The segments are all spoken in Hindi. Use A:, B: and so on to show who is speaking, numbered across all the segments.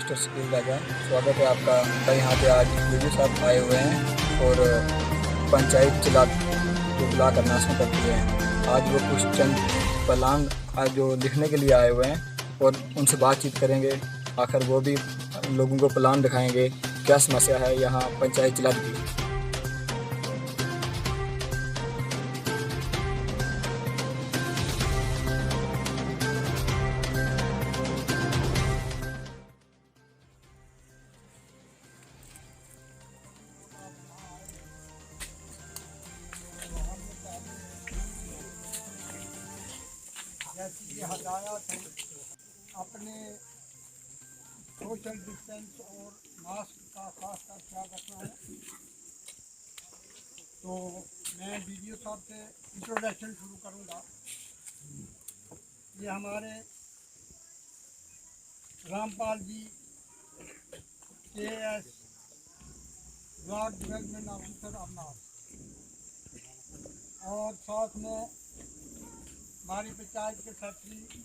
A: मिस्टर शकील राजा, स्वागत है आपका। यहाँ पे आज वीडियो साहब आए हुए हैं और पंचायत चला जो ब्लॉक अनाउंसमेंट करती है। आज वो कुछ चंद प्लान आज जो लिखने के लिए आए हुए हैं और उनसे बातचीत करेंगे। आखिर वो भी लोगों को प्लान दिखाएंगे क्या समस्या है यहाँ पंचायत चला की।
B: जैसी कि हदायत है अपने सोशल डिस्टेंस और मास्क का खास कर ख्याल रखना है। तो मैं वीडियो साहब से इंट्रोडक्शन शुरू करूंगा। ये हमारे Rampal ji KS block development officer अमनाथ, और साथ में हमारी पंचायत के सेक्रेटरी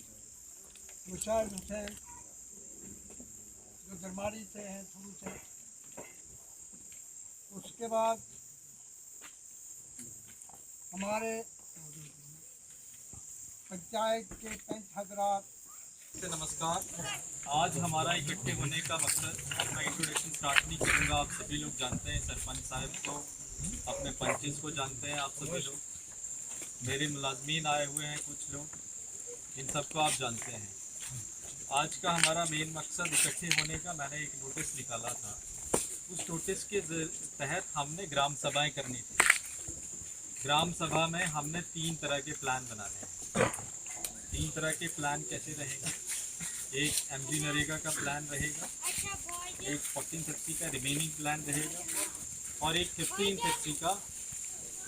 B: मुशाहिद हुसैन जो दरबारी से हैं शुरू से। उसके बाद हमारे पंचायत के पंच हजरात।
C: नमस्कार। आज हमारा इकट्ठे होने का मकसद, अपना इंट्रोडक्शन स्टार्ट नहीं करूँगा, आप सभी लोग जानते हैं, सरपंच साहब को, अपने पंचेस को जानते हैं आप सभी लोग, मेरे मुलाजमीन आए हुए हैं कुछ लोग, इन सबको आप जानते हैं। आज का हमारा मेन मकसद इकट्ठे होने का, मैंने एक नोटिस निकाला था। उस नोटिस के तहत हमने ग्राम सभाएं करनी थी। ग्राम सभा में हमने 3 तरह के प्लान बनाने हैं। 3 तरह के प्लान कैसे रहेंगे? एक MG नरेगा का प्लान रहेगा, एक 1450 का रिमेनिंग प्लान रहेगा और एक 1550 का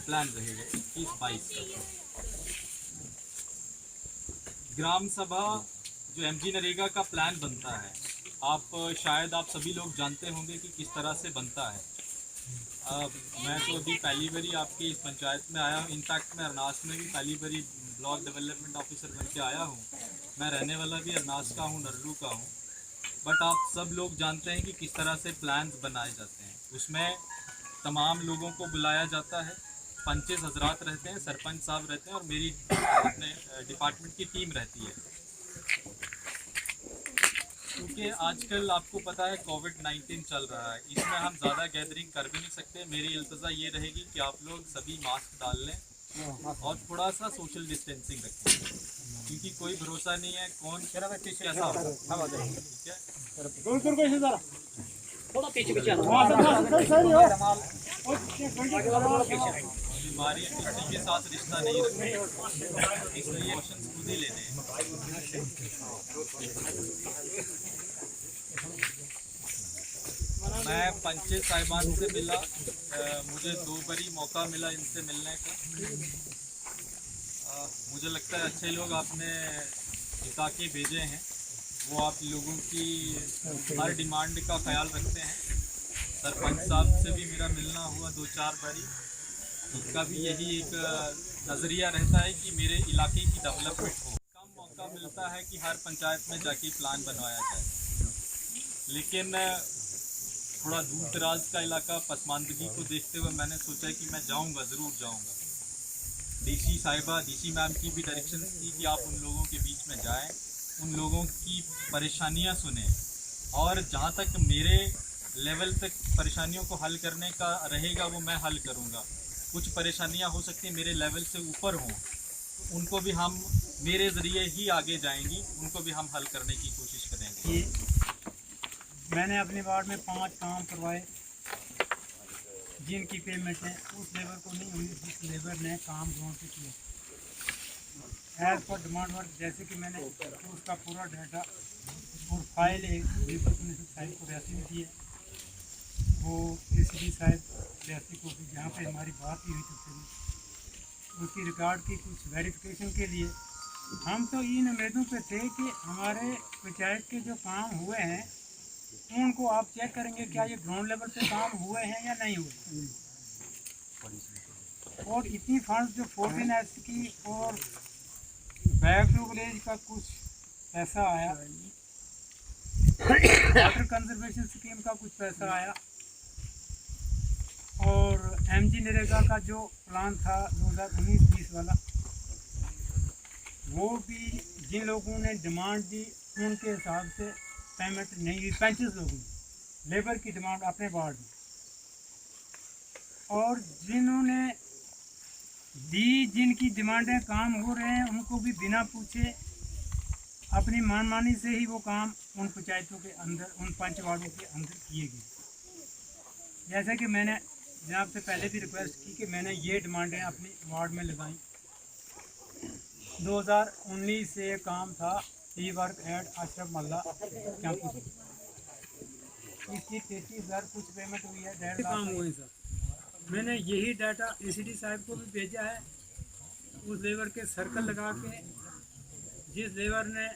C: प्लान रहेगा 21-22 का। ग्राम सभा जो MG नरेगा का प्लान बनता है, शायद आप सभी लोग जानते होंगे कि किस तरह से बनता है। मैं तो अभी पहली बारी आपकी इस पंचायत में आया हूँ। इनफैक्ट मैं अरनास में भी पहली बारी ब्लॉक डेवलपमेंट ऑफिसर बन के आया हूँ। मैं रहने वाला भी अरनास का हूँ, नरलू का हूँ। बट आप सब लोग जानते हैं कि किस तरह से प्लान्स बनाए जाते हैं। उसमें तमाम लोगों को बुलाया जाता है, पंचेस हजरात रहते हैं, सरपंच साहब रहते हैं और मेरी अपने डिपार्टमेंट की टीम रहती है। क्योंकि आजकल आपको पता है कोविड-19 चल रहा है, इसमें हम ज़्यादा गैदरिंग कर भी नहीं सकते। मेरी इल्तजा ये रहेगी कि आप लोग सभी मास्क डाल लें और थोड़ा सा सोशल डिस्टेंसिंग रखें, क्योंकि कोई भरोसा नहीं है कौन कैसा होगा। ठीक है,
D: थोड़ा पीछे पीछे
C: बीमारी किसी के साथ रिश्ता नहीं रखते, इसलिए एक्शन खुद ही लेने हैं। मैं पंचायत साहिबान से मिला, मुझे 2 बारी मौका मिला इनसे मिलने का। मुझे लगता है अच्छे लोग आपने जिता के भेजे हैं, वो आप लोगों की हर डिमांड का ख्याल रखते हैं। सरपंच साहब से भी मेरा मिलना हुआ 2-4 बारी। उनका भी यही एक नज़रिया रहता है कि मेरे इलाके की डेवलपमेंट हो। कम मौका मिलता है कि हर पंचायत में जाके प्लान बनवाया जाए, लेकिन थोड़ा दूर दराज का इलाका, पसमानदगी को देखते हुए मैंने सोचा कि मैं जाऊंगा, ज़रूर जाऊंगा। डीसी मैम की भी डायरेक्शन थी कि आप उन लोगों के बीच में जाएं, उन लोगों की परेशानियां सुने, और जहां तक मेरे लेवल तक परेशानियों को हल करने का रहेगा वो मैं हल करूंगा। कुछ परेशानियां हो सकती हैं मेरे लेवल से ऊपर हों, तो उनको भी हम मेरे ज़रिए ही आगे जाएंगी, उनको भी हम हल करने की कोशिश करेंगे।
B: मैंने अपने वार्ड में 5 काम करवाए जिनकी पेमेंटें उस लेबर को नहीं हुई जिस लेबर ने काम ग्राउंड पे किया एज पर डिमांड वर्क। जैसे कि मैंने उसका पूरा डाटा और फाइल एक लेबर कमीशन साहब को रियासी में दी है, वो ACD साहब रियासी को भी जहाँ पे हमारी बात ही हुई थी उसकी रिकॉर्ड की कुछ वेरिफिकेशन के लिए। हम तो इन उम्मीदों पे थे कि हमारे पंचायत के जो काम हुए हैं उनको आप चेक करेंगे क्या ये ग्राउंड लेवल पे काम हुए हैं या नहीं हुए। और इतनी फंड जो 14S की और बैक टू विलेज का कुछ पैसा आया वाटर कंजर्वेशन स्कीम का कुछ पैसा आया, और एमजी नरेगा का जो प्लान था 2019-20 वाला, वो भी जिन लोगों ने डिमांड दी उनके हिसाब से पेमेंट नहीं हुई। 35 लोगों ने लेबर की डिमांड अपने वार्ड में, और जिन्होंने दी, जिनकी डिमांडें काम हो रहे हैं, उनको भी बिना पूछे अपनी मनमानी से ही वो काम उन पंचायतों के अंदर, उन पंच वार्डों के अंदर किए गए। जैसे कि मैंने जनाब से पहले भी रिक्वेस्ट की कि मैंने ये डिमांडें अपनी वार्ड में लगाई। 2019 से ये काम था ई वर्क एड अशरफ मल्ला कैंपस, इसकी 33,000 कुछ पेमेंट हुई है, 1.5 काम हुए सर। मैंने यही डाटा एसीडी साहब को भी भेजा है। उस लेबर के सर्कल लगा के, जिस लेबर ने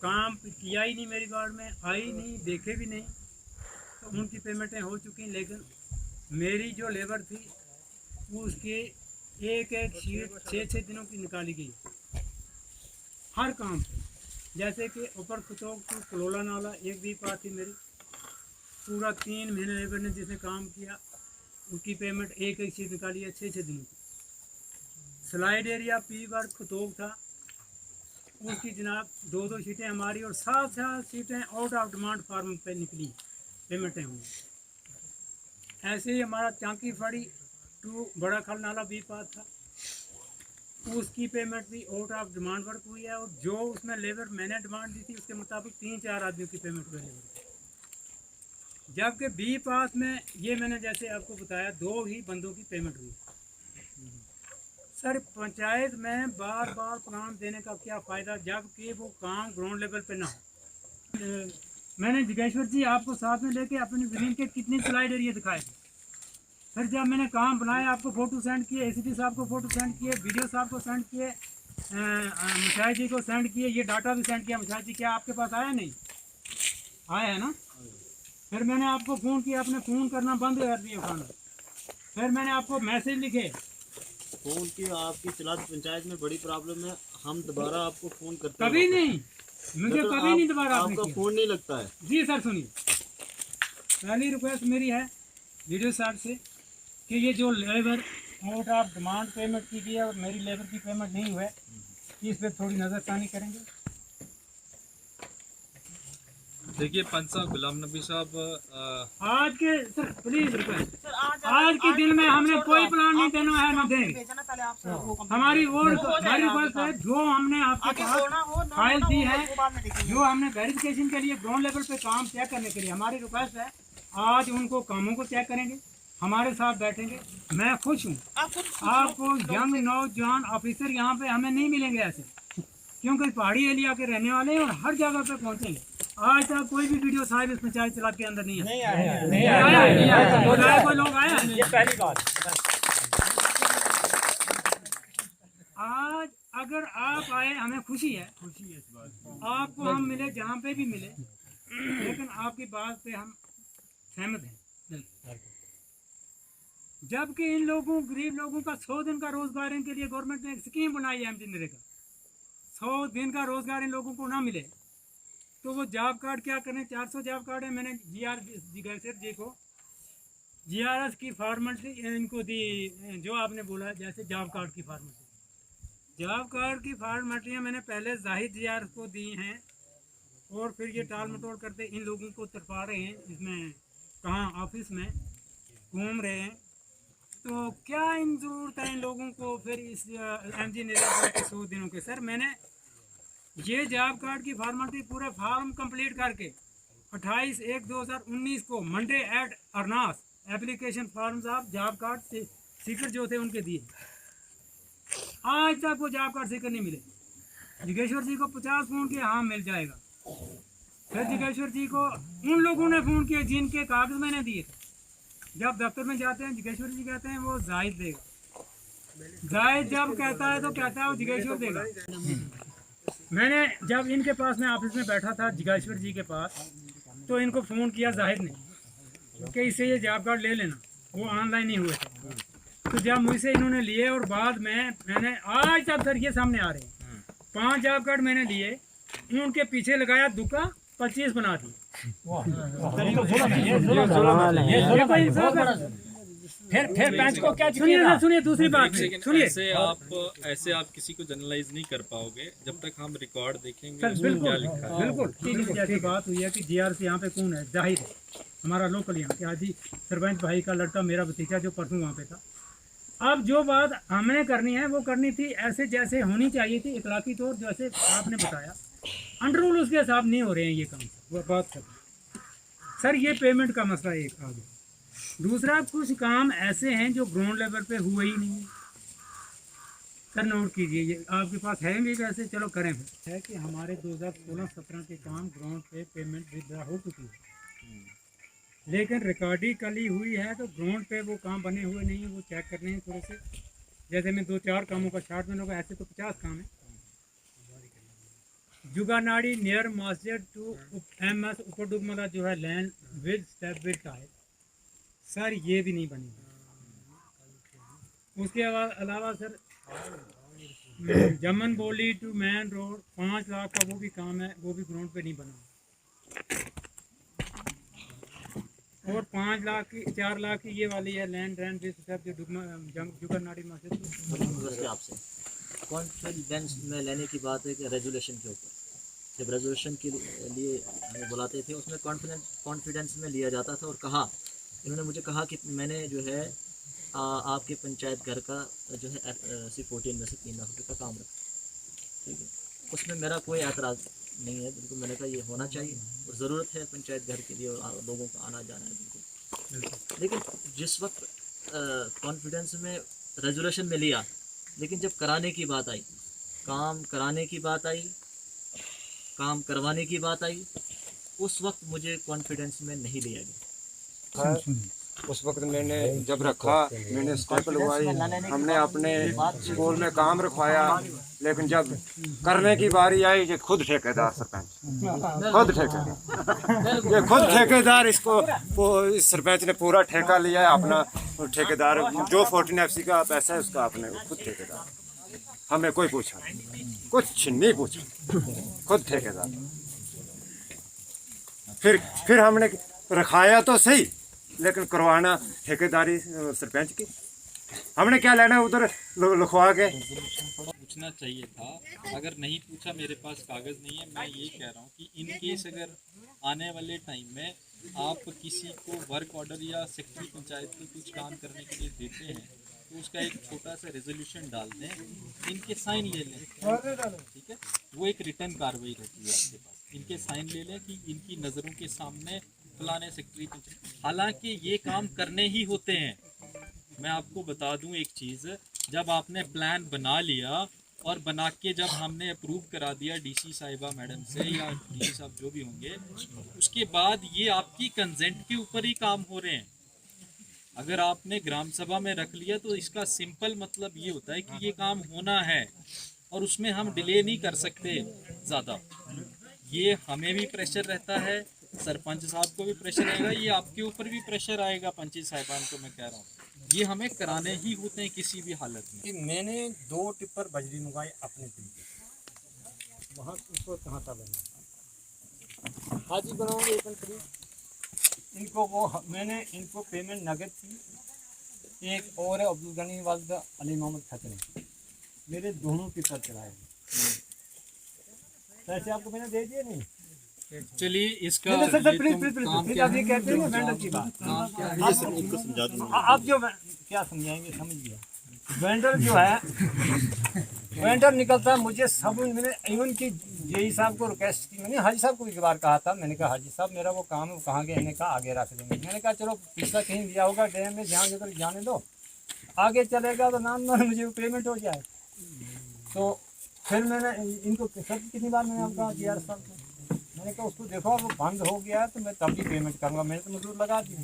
B: काम किया ही नहीं मेरी वार्ड में, आई नहीं, देखे भी नहीं, तो उनकी पेमेंटें हो चुकी हैं। लेकिन मेरी जो लेबर थी उसकी एक शीट 6-6 दिनों की निकाली गई हर काम पे। जैसे कि ऊपर खुतोक टू कलोला नाला एक भी पास थी मेरी, पूरा 3 महीने लेबर ने जिसने काम किया उसकी पेमेंट एक शीट निकाली है 6-6 दिनों की। स्लाइड एरिया पी वर्क खुतोक था, उसकी जनाब 2-2 शीटें हमारी और 7 शीटें आउट ऑफ डिमांड फार्म पे निकली, पेमेंटें हुई। ऐसे ही हमारा चांकी फड़ी टू बड़ा खल नाला बी पास था, उसकी पेमेंट भी आउट ऑफ डिमांड वर्क हुई है, और जो उसमें लेबर मैंने डिमांड दी थी उसके मुताबिक 3-4 आदमियों की पेमेंट हुई लेबर। जबकि बी पास में ये मैंने जैसे आपको बताया 2 ही बंदों की पेमेंट हुई। सर पंचायत में बार बार प्लान देने का क्या फ़ायदा जबकि वो काम ग्राउंड लेवल पे ना हो। मैंने जिगेश्वर जी आपको साथ में लेके अपनी ज़मीन के कितने स्लाइड एरिया दिखाए थे। फिर जब मैंने काम बनाया आपको फ़ोटो सेंड किए, एसीपी साहब को फ़ोटो सेंड किए, वीडियो साहब को सेंड किए, मुशाहिद जी को सेंड किए, ये डाटा भी सेंड किया। मुशाहिद जी क्या आपके पास आया? नहीं आया है ना। फिर मैंने आपको फ़ोन किया, आपने फ़ोन करना बंद कर दिया उठाना। फिर मैंने आपको मैसेज लिखे
E: फ़ोन की, आपकी चलात पंचायत में बड़ी प्रॉब्लम है, हम दोबारा आपको फ़ोन करते हैं।
B: कभी नहीं, मुझे कभी नहीं दोबारा
E: आपका फ़ोन नहीं लगता है।
B: जी सर सुनिए, पहली रिक्वेस्ट मेरी है वीडियो साहब से कि ये जो labour out of demand payment की गई है और मेरी लेबर की पेमेंट नहीं हुई है, इस पर थोड़ी नज़रसानी करेंगे।
C: देखिए पंच साहब, गुलाम नबी साहब,
B: आज के सर प्लीज रिक्वेस्ट, आज के दिन में हमने कोई प्लान नहीं देना है, ना देंगे। हमारी रिक्वेस्ट है, जो हमने आपके पास फाइल दी है, जो हमने वेरिफिकेशन के लिए ग्राउंड लेवल पे काम चेक करने के लिए, हमारी रिक्वेस्ट है आज उनको कामों को चेक करेंगे, हमारे साथ बैठेंगे। मैं खुश हूँ, आपको यंग नौजवान ऑफिसर यहाँ पे हमें नहीं मिलेंगे ऐसे, क्योंकि पहाड़ी एरिया के रहने वाले हैं और हर जगह पे पहुँचेंगे। आज तक कोई भी वीडियो साहब इस पंचायत चला के अंदर नहीं आया, कोई लोग आया
D: ये पहली बात।
B: आज अगर आप आए हमें खुशी है इस बात। आपको हम मिले जहाँ पे भी मिले, लेकिन आपकी बात पे हम सहमत हैं। जबकि इन लोगों गरीब लोगों का 100 दिन का रोजगार इनके लिए गवर्नमेंट ने एक स्कीम बनाई है एमजी नरेगा। 100 दिन का रोजगार इन लोगों को ना मिले तो वो जॉब कार्ड क्या करें। 400 जॉब कार्ड है, मैंने जिगेश्वर जी को GRS की फॉर्मेलिटी इनको दी, जो आपने बोला जैसे जॉब कार्ड की फॉर्मेलिटी। जॉब कार्ड की फॉर्मेलिटियाँ मैंने पहले जाहिद GRS को दी हैं, और फिर ये टाल मटोल करते इन लोगों को तरफा रहे हैं, इसमें कहाँ ऑफिस में घूम रहे हैं। तो क्या इन ज़रूरत है इन लोगों को फिर इस एमजी नरेगा के 100 दिनों के। सर मैंने ये जॉब कार्ड की फॉर्मेलिटी पूरे फॉर्म कंप्लीट करके 28/1/2019 को मंडे एट अरनास application forms of job card seeker जो थे उनके दिए। आज तक वो जॉब कार्ड सीकर नहीं मिले। जिगेश्वर जी को 50 फ़ोन किया, हाँ मिल जाएगा। फिर जिगेश्वर जी को उन लोगों ने फ़ोन किया जिनके कागज़ मैंने दिए थे। जब दफ्तर में जाते हैं जिगेश्वर जी कहते हैं वो जाहिद देगा। जाहिद जब कहता है तो कहता है वो जिगेश्वर देगा। मैंने जब इनके पास मैं ऑफिस में बैठा था जिगेश्वर जी के पास, तो इनको फ़ोन किया जाहिद ने कि इससे ये जॉब कार्ड ले लेना, वो ऑनलाइन ही हुए थे। तो जब मुझसे इन्होंने लिए और बाद में मैंने आज तक सर ये सामने आ रहे हैं 5 जॉब कार्ड मैंने लिए, उनके पीछे लगाया दुका 25 बना दी। फिर बेंच को क्या सुनिए दूसरी बात सुनिए।
C: ऐसे आप किसी को जनरलाइज नहीं कर पाओगे जब तक हम रिकॉर्ड देखेंगे उसमें क्या लिखा है।
B: बिल्कुल जैसी बात हुई है कि जीआरसी यहाँ पे कौन है, जाहिर है हमारा लोकल यहाँ के हाजी सरपंच भाई का लड़का, मेरा भतीजा जो परसों वहाँ पे था। अब जो बात हमने करनी है वो करनी थी ऐसे जैसे होनी चाहिए थी, इखलाकी तौर जैसे आपने बताया। अंडर रूल उसके हिसाब नहीं हो रहे हैं ये काम, वो बात कर सर। ये पेमेंट का मसला एक आ गया। दूसरा, कुछ काम ऐसे हैं जो ग्राउंड लेवल पे हुए ही नहीं सर। नोट कीजिए, ये आपके पास है भी वैसे, चलो करें फिर। है कि हमारे 2016-17 के काम ग्राउंड पे पेमेंट विड्रा हो चुकी है, लेकिन रिकॉर्डिंग कली हुई है तो ग्राउंड पे वो काम बने हुए नहीं है। वो चेक करने हैं थोड़े से, जैसे मैं 2-4 कामों का शार्ट में होगा, ऐसे तो 50 काम है। जुगानाड़ी नियर मस्जिद टू MS उपडुगमला जो है land with step with type, sir ये भी नहीं बनी। उसके अलावा सर जमन बोली टू मैन रोड 5 लाख का वो भी काम है, वो भी ग्राउंड पे नहीं बना। और 5 लाख की 4 लाख की ये वाली है लैंड रैंड विद स्टेप जो जुगानाड़ी मस्जिद।
E: आपसे कॉन्फिडेंस में लेने की बात है कि रेजोल्यूशन के ऊपर जब रेजोल्यूशन के लिए हमें बुलाते थे उसमें कॉन्फिडेंस में लिया जाता था। और कहा, इन्होंने मुझे कहा कि मैंने जो है आपके पंचायत घर का जो है C14 में से 3 लाख रुपये का काम रखा, ठीक है। उसमें मेरा कोई ऐतराज़ नहीं है, बिल्कुल मैंने कहा ये होना चाहिए और ज़रूरत है पंचायत घर के लिए और लोगों का आना जाना है बिल्कुल। लेकिन जिस वक्त कॉन्फिडेंस में रेजोल्यूशन में लिया, लेकिन जब कराने की बात आई, काम कराने की बात आई, काम करवाने की बात आई, उस वक्त मुझे कॉन्फिडेंस में नहीं लिया गया।
F: उस वक्त मैंने जब रखा, मैंने स्टेप लगवाई, हमने अपने स्कूल में काम रखवाया, लेकिन जब करने की बारी आई ये खुद ठेकेदार सरपंच, खुद ठेकेदार, ये खुद ठेकेदार, इसको इस सरपंच ने पूरा ठेका लिया है अपना। ठेकेदार जो 14 FC का पैसा है उसका अपने खुद ठेकेदार, हमें कोई पूछा कुछ नहीं पूछा, खुद ठेकेदार। फिर हमने रखाया तो सही, लेकिन करवाना ठेकेदारी सरपंच की, हमने क्या लेना उधर लिखवा के।
C: पूछना चाहिए था, अगर नहीं पूछा, मेरे पास कागज़ नहीं है। मैं ये कह रहा हूँ कि इन केस अगर आने वाले टाइम में आप किसी को वर्क ऑर्डर या सेक्रेटरी पंचायत को कुछ काम करने के लिए देते हैं तो उसका एक छोटा सा रेजोल्यूशन डाल दें, इनके साइन ले लें, ठीक है। वो एक रिटर्न कार्रवाई रहती है आपके पास, इनके साइन ले लें कि इनकी नज़रों के सामने फलाने सेक्रेटरी। हालांकि ये काम करने ही होते हैं। मैं आपको बता दूं एक चीज़, जब आपने प्लान बना लिया और बना के जब हमने अप्रूव करा दिया DC साहिबा मैडम से या DC साहब जो भी होंगे, उसके बाद ये आपकी कंसेंट के ऊपर ही काम हो रहे हैं। अगर आपने ग्राम सभा में रख लिया तो इसका सिंपल मतलब ये होता है कि ये काम होना है और उसमें हम डिले नहीं कर सकते ज़्यादा। ये हमें भी प्रेशर रहता है, सरपंच साहब को भी प्रेशर आएगा, ये आपके ऊपर भी प्रेशर आएगा, पंचायत साहिबान को मैं कह रहा हूँ, ये हमें कराने ही होते हैं किसी भी हालत में।
G: कि मैंने 2 टिप्पर बजरी मंगाई अपने तरीके, वहाँ उसको कहाँ था बना हाजी बनाऊँगे एक करीब इनको, वो मैंने इनको पेमेंट नगद की। एक और है अब्दुल गनी वालद अली मोहम्मद खतरे, मेरे दोनों टिप्पर चलाए पैसे आपको मैंने दे दिए नहीं।
C: चलिए इसका
G: आप ये कहते हैं वेंडर की बात, आप जो क्या समझाएंगे, समझ लिया। वेंडर जो है, वेंडर निकलता है, मुझे सब मैंने इवन की जेई साहब को रिक्वेस्ट की, मैंने हाजी साहब को एक बार कहा था, मैंने कहा हाजी साहब मेरा वो काम है वो कहाँ गया, इन्हें कहा आगे रख देंगे। मैंने कहा चलो पिछला कहीं दिया होगा डैम में, जहाँ जगह जाने दो, आगे चलेगा तो नाम मुझे वो पेमेंट हो जाए। तो फिर मैंने इनको कितनी बार मैंने आपका GR साहब को मैंने कहा उसको देखो वो बंद हो गया है तो मैं तभी पेमेंट करूँगा, मैंने तो मजदूर लगा दी।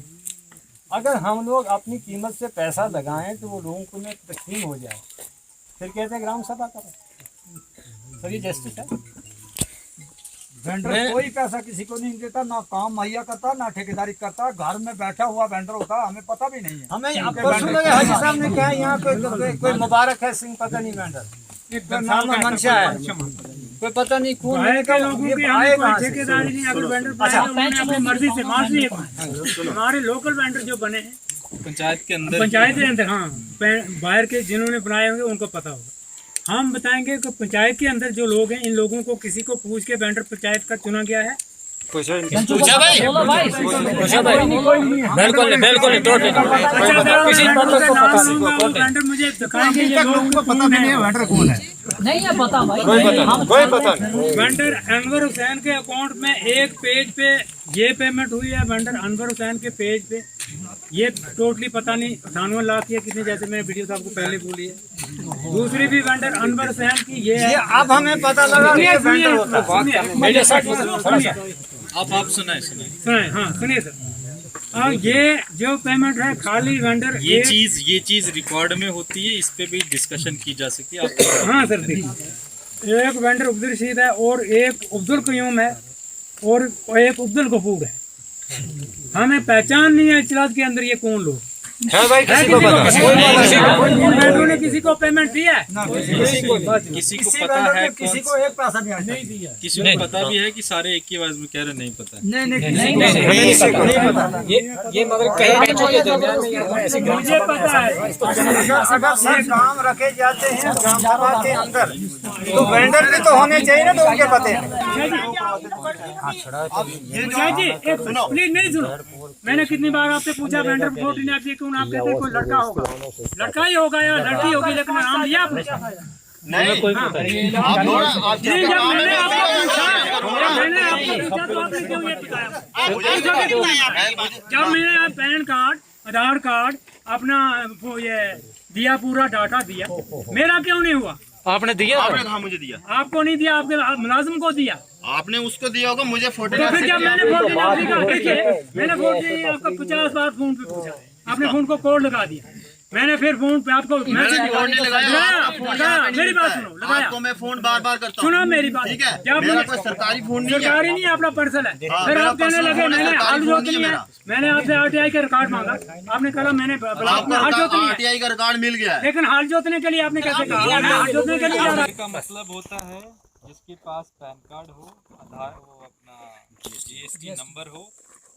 G: अगर हम लोग अपनी कीमत से पैसा लगाएं तो वो लोगों को में तस्लीम हो जाए, फिर कहते हैं ग्राम सभा करो, सर ये जस्टिस है।
H: वेंडर कोई पैसा किसी को नहीं देता, ना काम मुहैया करता, ना ठेकेदारी करता, घर में बैठा हुआ वेंडर होता, हमें पता भी नहीं है।
G: हमें परसों लगे हाजी साहब ने कहा यहाँ कोई मुबारक है सिंह, पता नहीं वेंडर नाम मंशा है, कोई पता नहीं कौन
B: बाहर के लोगों की हमें
G: आए
B: कोई
G: कहाँ से?
B: ठेकेदारी नहीं। अगर वेंडर बनाए उन्होंने अपनी मर्जी से मान लिए। हमारे लोकल वेंडर जो बने हैं
C: पंचायत के अंदर
B: पंचायत के अंदर, हाँ बाहर के जिन्होंने बनाए होंगे उनको पता होगा। हम बताएंगे कि पंचायत के अंदर जो लोग हैं, इन लोगों को किसी को पूछ के वेंडर पंचायत का चुना गया है?
D: पूछा भाई, बिल्कुल
B: वेंडर मुझे दिखाएंगे ये लोग पता नहीं है वेंडर कौन है।
D: नहीं है पता भाई,
F: कोई पता नहीं।
B: वेंडर अनवर हुसैन के अकाउंट में एक पेज पे ये पेमेंट हुई है। वेंडर अनवर हुसैन के पेज पे ये टोटली पता नहीं 98 लाख या कितने, जैसे मैंने वीडियो साहब को पहले बोली है। दूसरी भी वेंडर अनवर हुसैन की ये है।
G: अब हमें पता लगा कि ये वेंडर होता है।
C: आप सुनाए
B: सुनिए, हाँ सुनिए सर। और ये जो पेमेंट है खाली वेंडर
C: ये चीज रिकॉर्ड में होती है, इस पे भी डिस्कशन की जा सकती है। आप
B: हाँ सर देखिए, एक वेंडर अब्दुल रशीद है और एक अब्दुल क्यूम है और एक अब्दुल गफूर है। हमें पहचान नहीं है इजलास के अंदर ये कौन लोग
F: है भाई, किसी को पता
B: वेंडरों ने किसी को पेमेंट दिया है?
C: किसी को पता है,
G: किसी को एक पैसा नहीं दिया।
C: किसी को पता भी है कि सारे एक ही आवाज में कह रहे नहीं पता है।
G: नहीं
D: ये मगर कहीं
B: मुझे पता है।
G: अगर ये काम रखे जाते हैं ग्राम सभा के अंदर तो वेंडर भी तो होने चाहिए ना, तो उनके पते हैं।
B: जी एक प्लीज मेरी सुनो। मैंने कितनी बार आपसे पूछा वेंडर वोट नहीं आपकी, क्यों आप कहते हैं कोई लड़का होगा? लड़का ही होगा या लड़की होगी, लेकिन नाम लिया आपने? नहीं, कोई पता नहीं। जब मैंने आपको पूछा तो आपने क्यों ये बताया? जब मैंने पैन कार्ड, आधार कार्ड, अपना वो ये दिया, पूरा डाटा दिया, मेरा क्यों नहीं हुआ?
C: आपने दिया?
I: आपने कहा मुझे दिया,
B: आपको नहीं दिया, आपके मुलाजिम को दिया।
I: आपने उसको दिया होगा, मुझे फोटो।
B: तो फिर जब मैंने फोन देखिए, मैंने फोन आपका 50 बार फोन पे पूछा, आपने फोन को कोड लगा दिया। मैंने फिर फोन पे आपको मैसेज लगाया। मेरी बात सुनो, लगाया।
I: आपको मैं फोन बार बार करता हूँ,
B: सुनो मेरी बात।
I: ठीक है?
B: जब
I: मेरा कोई सरकारी फोन नहीं है,
B: सरकारी नहीं, अपना पर्सल है। फिर
I: मेरा
B: आप कहने
I: पर्सनल
B: लगे
I: फोन है,
B: मैंने
I: सरकारी
B: हाल
I: फोन
B: जोत
I: नहीं है
B: नहीं है,
I: मेरा।
B: मैंने आपसे RTI का रिकॉर्ड मांगा। आपने कहा मैंने हाल जोत नहीं है,
I: RTI का रिकॉर्ड मिल गया है।
B: लेकिन हाल जोतने के लिए आपने कैसे कहा? मैं हाल जोतने के लिए जा रहा
C: का मतलब होता है जिसके पास पैन कार्ड हो, आधार हो, अपना GST नंबर हो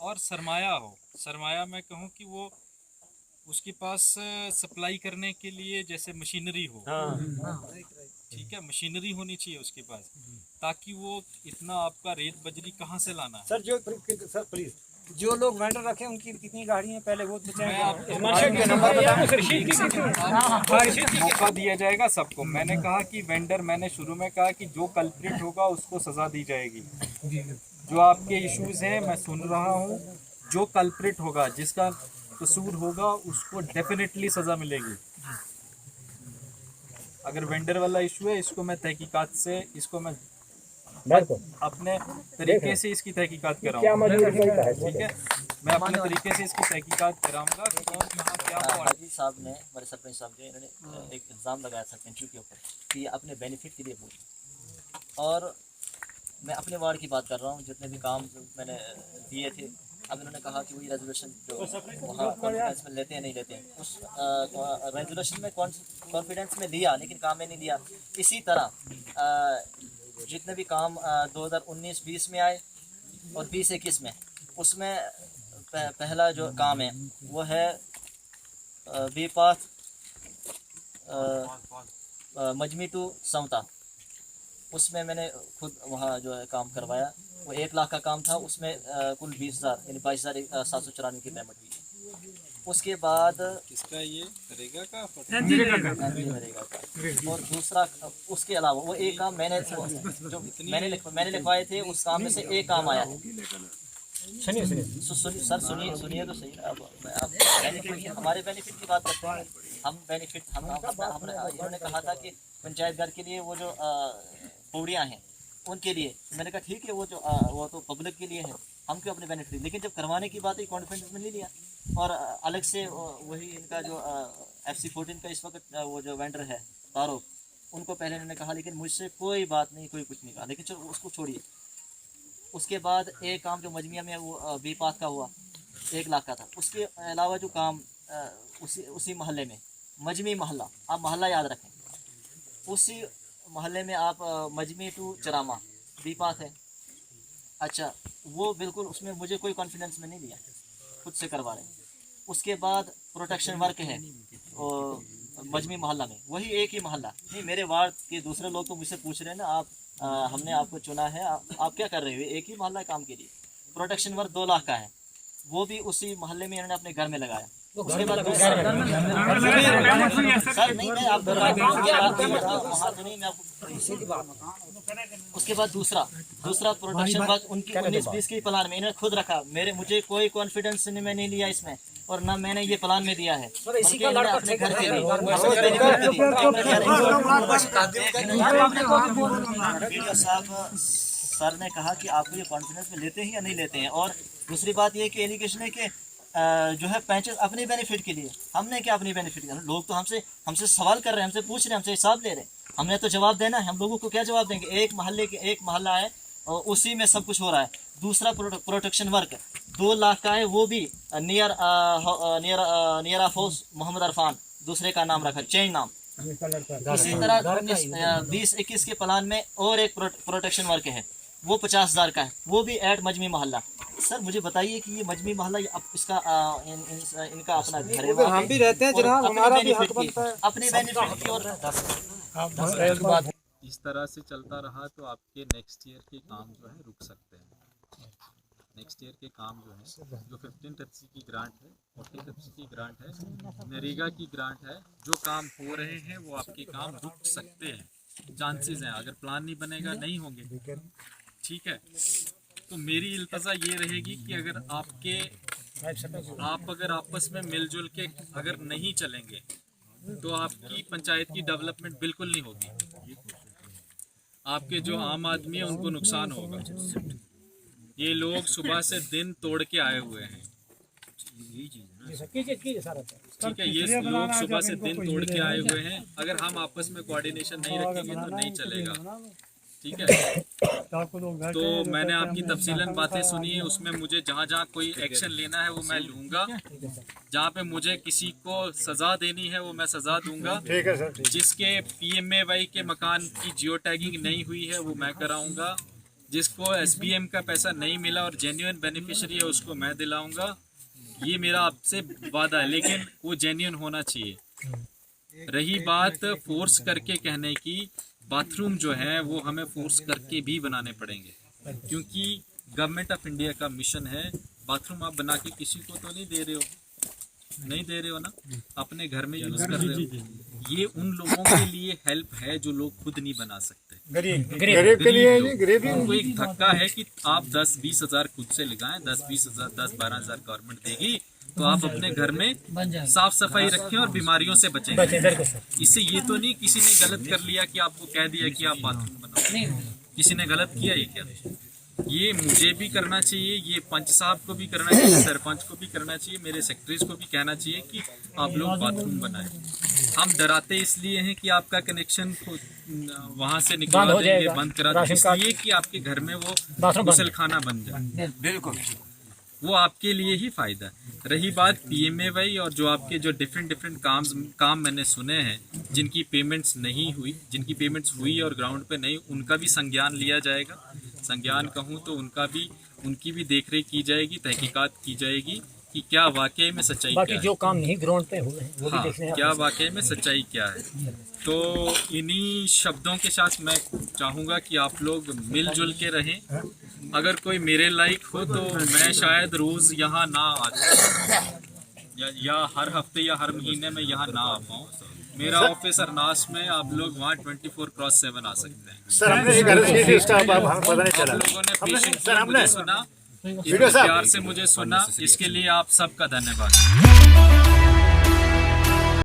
C: और सरमाया हो। सरमाया मैं कहूँ कि वो उसके पास सप्लाई करने के लिए जैसे मशीनरी हो, ठीक है, मशीनरी होनी चाहिए उसके पास, ताकि वो इतना आपका रेत बजरी कहाँ से लाना है।
G: सर प्लीज जो लोग वेंडर रखे उनकी कितनी गाड़ी है पहले वो
C: मैं आपको मौका दिया जाएगा सबको। मैंने कहा कि वेंडर, मैंने शुरू में कहा कि जो कल्प्रिट होगा उसको सजा दी जाएगी। जो आपके इश्यूज हैं मैं सुन रहा हूँ, जो कल्प्रिट होगा, जिसका कसूर होगा, उसको डेफिनेटली सजा मिलेगी। अगर वेंडर वाला इशू है, इसको मैं तहकीकात से, इसको मैं अपने तरीके से इसकी तहकीकात कराऊंगा, ठीक है? मैं अपने तरीके से इसकी तहकीकात कराऊंगा। कौन कहाँ क्या हुआ।
E: हाजी साहब ने, हमारे सरपंच साहब ने, इन्होंने एक इल्ज़ाम लगाया सरपंचों के ऊपर कि ये अपने बेनिफिट के लिए बोल। और मैं अपने वार्ड की बात कर रहा हूँ, जितने भी काम मैंने दिए थे। अब इन्होंने कहा कि वही रेजोल्यूशन जो वहाँ कॉन्फिडेंस में लेते हैं नहीं लेते हैं, उस रेजोल्यूशन में कॉन्फिडेंस में दिया लेकिन काम में नहीं दिया। इसी तरह जितने भी काम 2019-20 में आए और 20-21 में, उसमें पहला जो काम है वो है बीपाथ मजमी टू सौता। उसमें मैंने खुद वहाँ जो है काम करवाया। वो 1 लाख का काम था, उसमें कुल 20,000 यानी 22,794 की पेमेंट हुई। उसके बाद
C: किसका ये नरेगा का
E: नरेगा का, और दूसरा उसके अलावा वो एक काम मैंने जो मैंने लिखवाए थे, उस काम में से एक काम आया है। सुनिए सर, सुनिए तो सही। अब बेनिफिट, हमारे बेनिफिट की बात करते हैं हम। बेनिफिट इन्होंने कहा था कि पंचायत घर के लिए वो जो पौड़ियाँ हैं उनके लिए। मैंने कहा ठीक है, वो तो पब्लिक के लिए है, हम क्यों अपने बेनिफिट। लेकिन जब करवाने की बात है कॉन्फिडेंस में ले लिया। और अलग से वही इनका जो FC14 का इस वक्त वो जो वेंडर है तारुफ, उनको पहले इन्होंने कहा, लेकिन मुझसे कोई बात नहीं, कोई कुछ नहीं कहा। लेकिन चलो उसको छोड़िए। उसके बाद एक काम जो मजमिया में वो बीपाथ का हुआ, 1 लाख का था। उसके अलावा जो काम उसी मोहल्ले में, मजमी मोहल्ला, आप मोहल्ला याद रखें, उसी मोहल्ले में आप मजमी टू चरामा बीपात है, अच्छा वो बिल्कुल उसमें मुझे कोई कॉन्फिडेंस में नहीं लिया, खुद से करवा रहे हैं। उसके बाद प्रोटेक्शन वर्क है और मजमी मोहल्ला में, वही एक ही मोहल्ला नहीं, मेरे वार्ड के दूसरे लोग तो मुझसे पूछ रहे हैं ना आप हमने आपको चुना है, आप क्या कर रहे हो, एक ही मोहल्ला काम के लिए। प्रोटेक्शन वर्क 2 लाख का है, वो भी उसी मोहल्ले में इन्होंने अपने घर में लगाया। उसके बाद सर नहीं मैं आपको उसके बाद दूसरा प्रोडक्शन वर्क उनकी 19-20 की प्लान में इन्होंने खुद रखा, मुझे कोई कॉन्फिडेंस में नहीं लिया इसमें, और ना मैंने ये प्लान में दिया है अपने घर के लिए। सर ने कहा कि आपको ये कॉन्फिडेंस में लेते हैं या नहीं लेते हैं। और दूसरी बात ये कि एलिगेशन है कि जो है पैंचेस अपने बेनिफिट के लिए, हमने क्या अपनी बेनिफिट के लिए, लोग तो हमसे सवाल कर रहे हैं, हमसे पूछ रहे हैं, हमसे हिसाब ले रहे हैं, हमने तो जवाब देना है। हम लोगों को क्या जवाब देंगे, एक मोहल्ला है और उसी में सब कुछ हो रहा है। दूसरा प्रोटेक्शन वर्क 2 लाख का है, वो भी नियर हाउस मोहम्मद अरफान, दूसरे का नाम रखा चेंज नाम। इसी तरह 20-21 के प्लान में और एक प्रोटेक्शन वर्क है, वो 50,000 का है, वो भी ऐट मजमी मोहल्ला। सर मुझे बताइए कि ये मजमी मोहल्ला इसका इनका अपना घर है,
H: हम भी रहते हैं जनाब, हमारा भी हक बनता है
E: अपने बेनिफिट की। और
C: इस तरह से चलता रहा तो आपके नेक्स्ट ईयर के काम जो है रुक सकते हैं। नेक्स्ट ईयर के काम जो है, जो 15% की ग्रांट है, 40% की ग्रांट है, नरेगा की ग्रांट है, जो काम हो रहे हैं वो आपके काम रुक सकते हैं, चांसेस हैं। अगर प्लान नहीं बनेगा नहीं होंगे, ठीक है। तो मेरी इल्तजा ये रहेगी कि अगर आप अगर आपस में मिलजुल के अगर नहीं चलेंगे तो आपकी पंचायत की डेवलपमेंट बिल्कुल नहीं होगी। आपके जो आम आदमी है उनको नुकसान होगा। ये लोग सुबह से दिन तोड़ के आए हुए हैं, ठीक है, ये लोग सुबह से दिन तोड़ के आए हुए हैं। अगर हम आपस में कोऑर्डिनेशन नहीं रखेंगे तो नहीं चलेगा, ठीक है। तो मैंने आपकी तफसीलन बातें सुनी है, उसमें मुझे जहाँ जहाँ कोई एक्शन लेना है वो मैं लूँगा, जहाँ पे मुझे किसी को सज़ा देनी है वो मैं सज़ा दूंगा। जिसके PMAY के मकान की जियो टैगिंग नहीं हुई है वो मैं कराऊंगा, जिसको SBM का पैसा नहीं मिला और जेन्युइन बेनिफिशियरी है उसको मैं दिलाऊंगा। ये मेरा आपसे वादा है, लेकिन वो जेन्युइन होना चाहिए। रही बात फोर्स करके कहने की, बाथरूम जो है वो हमें फोर्स करके भी बनाने पड़ेंगे, क्योंकि गवर्नमेंट ऑफ इंडिया का मिशन है। बाथरूम आप बना के किसी को तो नहीं दे रहे हो ना, अपने घर में यूज कर रहे हो। ये उन लोगों के लिए हेल्प है जो लोग खुद नहीं बना सकते, गरीब के लिए। उनको एक धक्का है कि आप 10-20 हज़ार खुद से लगाएं, 10-20 हज़ार 10-12 हज़ार गवर्नमेंट देगी, तो आप अपने घर में साफ सफाई रखें और बीमारियों से बचेंगे। इससे ये तो नहीं किसी ने गलत कर लिया कि आपको कह दिया कि आप बाथरूम बनाओ, किसी ने गलत किया ये क्या? ये मुझे भी करना चाहिए, ये पंच साहब को भी करना चाहिए, सरपंच को भी करना चाहिए, मेरे सेक्रेटरीज को भी कहना चाहिए कि आप लोग बाथरूम बनाएं। हम डराते इसलिए हैं कि आपका कनेक्शन वहाँ से निकलवा देंगे, बंद करा देंगे, इसलिए कि आपके घर में वो गुसल खाना बन जाए। बिल्कुल, वो आपके लिए ही फ़ायदा है। रही बात PMAY और जो आपके जो डिफरेंट काम मैंने सुने हैं, जिनकी पेमेंट्स नहीं हुई, जिनकी पेमेंट्स हुई और ग्राउंड पे नहीं, उनका भी संज्ञान लिया जाएगा। संज्ञान कहूँ तो उनकी भी देखरेख की जाएगी, तहकीकात की जाएगी कि क्या वाकई में सच्चाई क्या है,
D: जो काम नहीं ग्राउंड पे हुए हैं वो भी देखने
C: क्या वाकई में सच्चाई क्या है। तो इन्हीं शब्दों के साथ मैं चाहूँगा कि आप लोग मिलजुल के रहें। अगर कोई मेरे लायक हो तो मैं शायद रोज़ यहाँ ना आ या हर हफ्ते या हर महीने में यहाँ ना आ पाऊँ। मेरा ऑफिस अरनास में, आप लोग वहाँ 24/7 आ सकते हैं।
G: सर हमने
C: आप लोगों ने पेशेंटली मुझे सुना, इतने प्यार से मुझे सुना, इसके लिए आप सबका धन्यवाद।